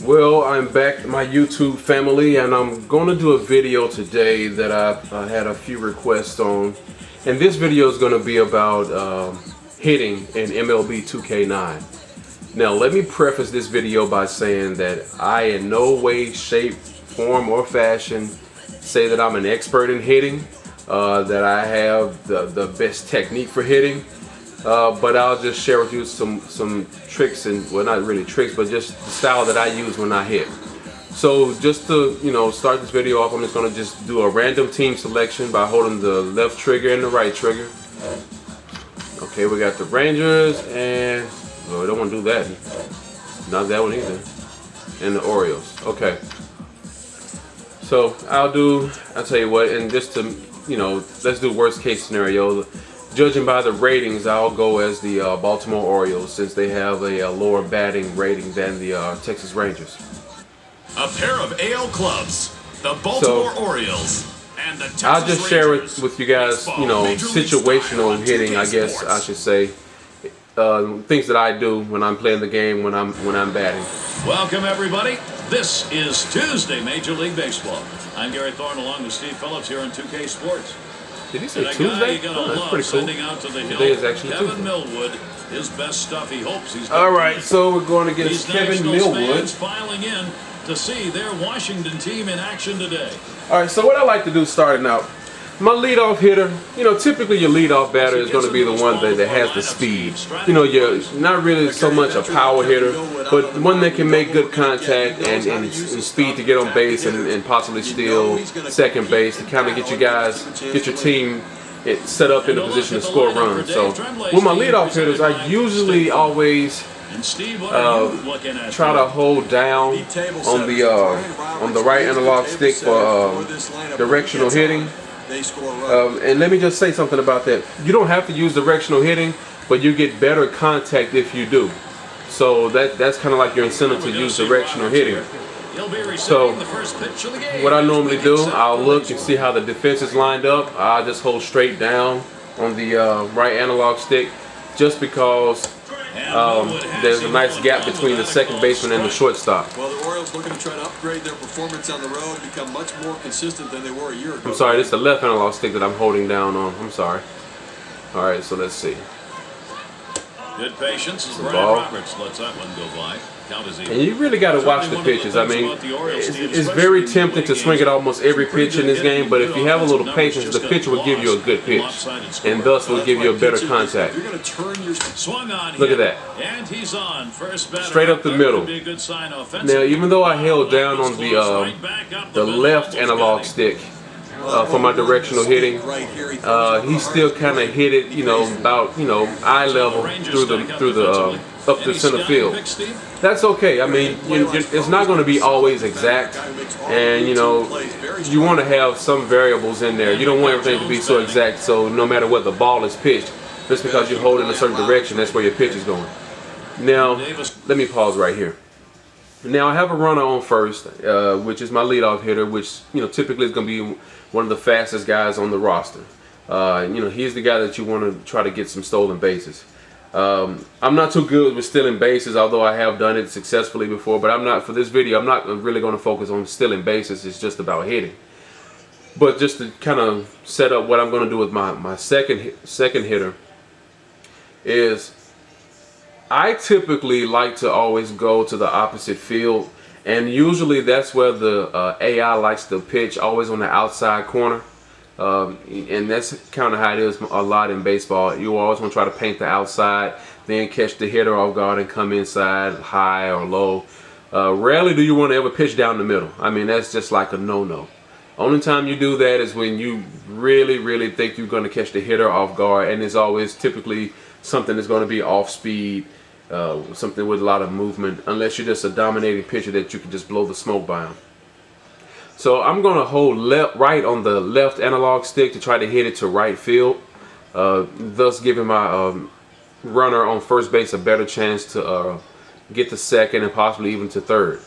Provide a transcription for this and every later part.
Well, I'm back, my YouTube family, and I'm going to do a video today that I had a few requests on. And this video is going to be about hitting in MLB 2K9. Now, let me preface this video by saying that I in no way, shape, form, or fashion say that I'm an expert in hitting, that I have the best technique for hitting. But I'll just share with you some tricks, and well, not really tricks, but just the style that I use when I hit. So just to start this video off, I'm just going to just do a random team selection by holding the left trigger and the right trigger. Okay, we got the Rangers, and we don't want to do that. Not that one either. And the Orioles. Okay. So I'll tell you what, and just to let's do worst case scenario. Judging by the ratings, I'll go as the Baltimore Orioles, since they have a lower batting rating than the Texas Rangers. A pair of AL clubs, the Baltimore Orioles and the Texas I'll just share it Rangers with you guys, situational hitting, I guess I should say. Things that I do when I'm playing the game, when I'm batting. Welcome everybody. This is Tuesday Major League Baseball. I'm Gary Thorne along with Steve Phillips here on 2K Sports. Did he say Tuesday? Oh, that's pretty cool. Today is actually Tuesday. Millwood, his best stuff. He hopes he's all right, so we're going against Kevin Millwood. Filing in to see their Washington team in action today. All right, so what I like to do starting out, my leadoff hitter, typically your leadoff batter is going to be the one that has the speed. You're not really so much a power hitter, but one that can make good contact and speed to get on base and possibly steal second base to kind of get your team set up in a position to score runs. So with my leadoff hitters, I usually always try to hold down on the right analog stick for directional hitting. And let me just say something about that. You don't have to use directional hitting, but you get better contact if you do. So that's kind of like your incentive to use directional hitting. So what I normally do, I'll look and see how the defense is lined up. I'll just hold straight down on the right analog stick, just because there's a nice gap between the second baseman and the shortstop. Well, the Orioles looking to try to upgrade their performance on the road, become much more consistent than they were a year ago. I'm sorry, it's the left analog stick that I'm holding down on. I'm sorry. All right, so let's see. Good patience as Brian Roberts lets that one go by. And you really got to watch the pitches. I mean, it's very tempting to swing at almost every pitch in this game, but if you have a little patience, the pitcher will give you a good pitch, and thus will give you a better contact. Look at that. Straight up the middle. Now, even though I held down on the left analog stick for my directional hitting, he still kind of hit it, about eye level through the up to center field. That's okay. I mean, it's not going to be always exact, and you want to have some variables in there. You don't want everything to be so exact, so no matter what the ball is pitched, just because you hold it in a certain direction, that's where your pitch is going. Now, let me pause right here. Now, I have a runner on first, which is my leadoff hitter, which typically is going to be one of the fastest guys on the roster. He's the guy that you want to try to get some stolen bases. I'm not too good with stealing bases, although I have done it successfully before. But for this video, I'm not really going to focus on stealing bases. It's just about hitting. But just to kind of set up what I'm going to do with my second hitter is, I typically like to always go to the opposite field, and usually that's where the AI likes to pitch, always on the outside corner. And that's kind of how it is a lot in baseball. You always want to try to paint the outside, then catch the hitter off guard and come inside high or low. Rarely do you want to ever pitch down the middle. I mean, that's just like a no-no. Only time you do that is when you really, really think you're going to catch the hitter off guard, and it's always typically something that's going to be off speed, something with a lot of movement, unless you're just a dominating pitcher that you can just blow the smoke by him. So I'm going to hold right on the left analog stick to try to hit it to right field, thus giving my runner on first base a better chance to get to second and possibly even to third.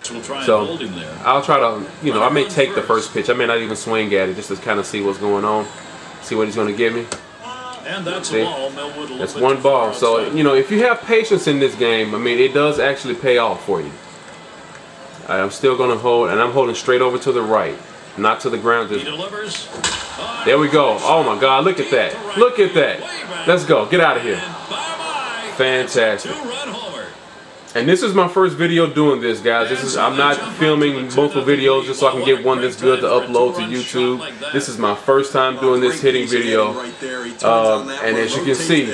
So I'll try to, I may take the first pitch. I may not even swing at it just to kind of see what's going on, see what he's going to give me. And that's See? ball. That's one ball. So, if you have patience in this game, I mean, it does actually pay off for you. I'm still going to hold, and I'm holding straight over to the right, not to the ground. He delivers. There we go. Oh my God, look at that. Look at that. Let's go. Get out of here. Fantastic. Two-run homer. And this is my first video doing this, guys. I'm not filming multiple videos just so I can get one that's good to upload to YouTube. This is my first time doing this hitting video. And as you can see,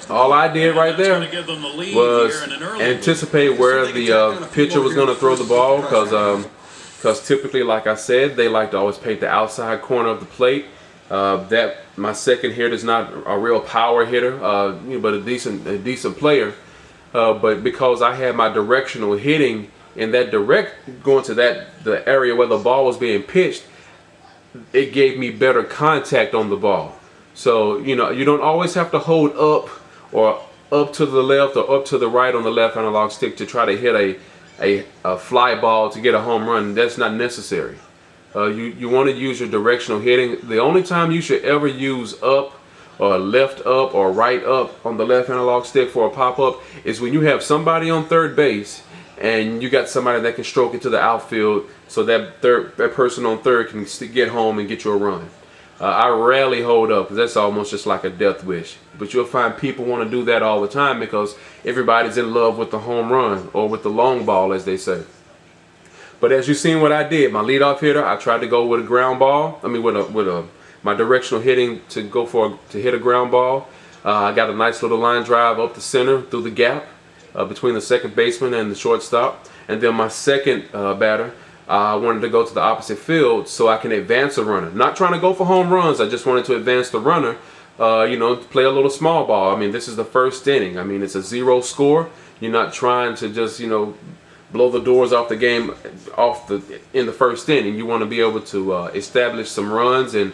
all I did right there was anticipate where the pitcher was going to throw the ball, because typically, like I said, they like to always paint the outside corner of the plate. That my second hitter is not a real power hitter, but a decent player. But because I had my directional hitting in that going to the area where the ball was being pitched, it gave me better contact on the ball. So you don't always have to hold up or up to the left or up to the right on the left analog stick to try to hit a fly ball to get a home run. That's not necessary. You want to use your directional hitting. The only time you should ever use up or left up or right up on the left analog stick for a pop-up is when you have somebody on third base and you got somebody that can stroke it to the outfield, so that person on third can get home and get you a run. I rarely hold up because that's almost just like a death wish. But you'll find people want to do that all the time because everybody's in love with the home run or with the long ball, as they say. But as you've seen what I did, my leadoff hitter, I tried to go with a ground ball. I mean, my directional hitting to hit a ground ball. I got a nice little line drive up the center through the gap between the second baseman and the shortstop. And then my second batter, I wanted to go to the opposite field so I can advance a runner. Not trying to go for home runs. I just wanted to advance the runner, play a little small ball. I mean, this is the first inning. I mean, it's a 0 score. You're not trying to just, blow the doors off the game in the first inning. You want to be able to establish some runs and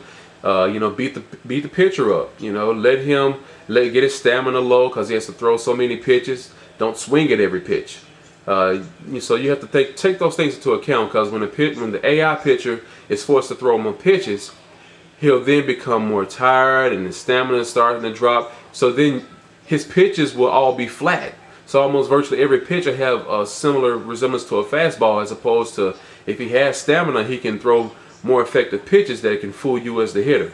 beat the pitcher up. Get his stamina low because he has to throw so many pitches. Don't swing at every pitch. So you have to take those things into account, because when the AI pitcher is forced to throw more pitches, he'll then become more tired and his stamina is starting to drop. So then his pitches will all be flat. So almost virtually every pitcher have a similar resemblance to a fastball, as opposed to if he has stamina, he can throw more effective pitches that can fool you as the hitter.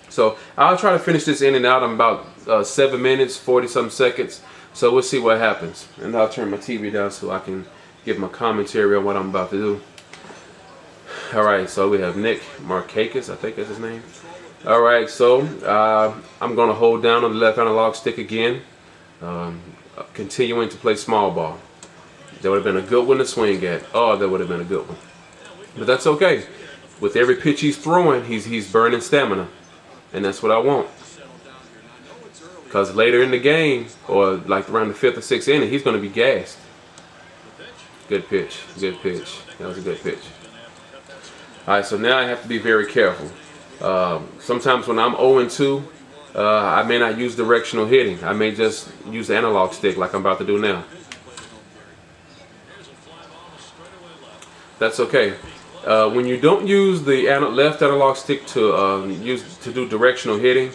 So I'll try to finish this inning out in about 7 minutes, 40-some seconds. So we'll see what happens. And I'll turn my TV down so I can give my commentary on what I'm about to do. Alright, so we have Nick Markakis, I think that's his name. Alright, so I'm going to hold down on the left analog stick again. Continuing to play small ball. That would have been a good one to swing at. Oh, that would have been a good one. But that's okay. With every pitch he's throwing, he's burning stamina. And that's what I want. Because later in the game, or like around the 5th or 6th inning, he's going to be gassed. Good pitch. Good pitch. That was a good pitch. Alright, so now I have to be very careful. Sometimes when I'm 0-2, I may not use directional hitting. I may just use the analog stick like I'm about to do now. That's okay. When you don't use the left analog stick to do directional hitting,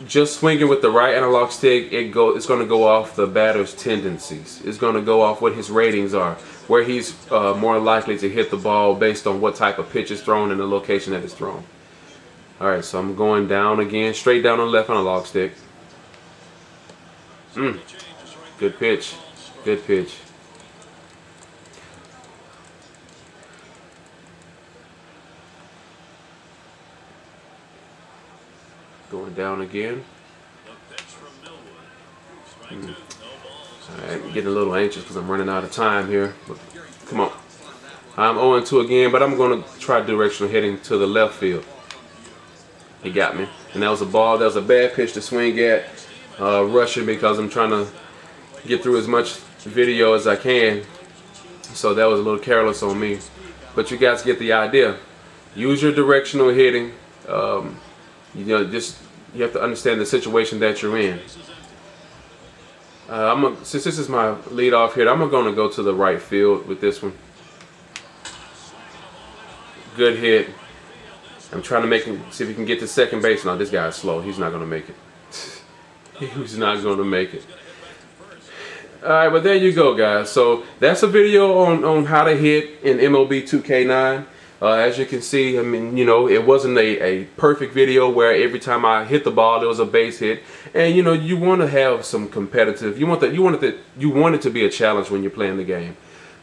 just swinging with the right analog stick, it's going to go off the batter's tendencies. It's going to go off what his ratings are, where he's more likely to hit the ball based on what type of pitch is thrown and the location that it's thrown. Alright, so I'm going down again, straight down on the left analog stick. Good pitch. Good pitch. Going down again. Alright, I'm getting a little anxious because I'm running out of time here. But come on. I'm 0-2 again, but I'm going to try directional hitting to the left field. He got me. And that was a ball. That was a bad pitch to swing at. Rushing because I'm trying to get through as much video as I can. So that was a little careless on me. But you guys get the idea. Use your directional hitting. You have to understand the situation that you're in. Since this is my leadoff hitter, I'm going to go to the right field with this one. Good hit. I'm trying to make him, see if he can get to second base. No, this guy's slow. He's not going to make it. He's not going to make it. Alright, but there you go, guys. So that's a video on how to hit in MLB 2K9. As you can see, I mean, you know, it wasn't a perfect video where every time I hit the ball it was a base hit. And you know, you want to have some competitive. You want it to be a challenge when you're playing the game.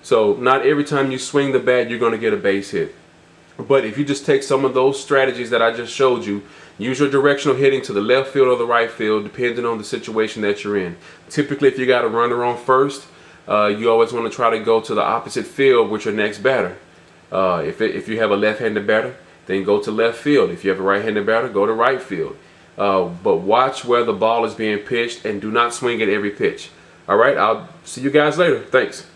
So not every time you swing the bat you're going to get a base hit. But if you just take some of those strategies that I just showed you, use your directional hitting to the left field or the right field, depending on the situation that you're in. Typically, if you got a runner on first, you always want to try to go to the opposite field with your next batter. If you have a left-handed batter, then go to left field. If you have a right-handed batter, go to right field. But watch where the ball is being pitched and do not swing at every pitch. All right, I'll see you guys later. Thanks.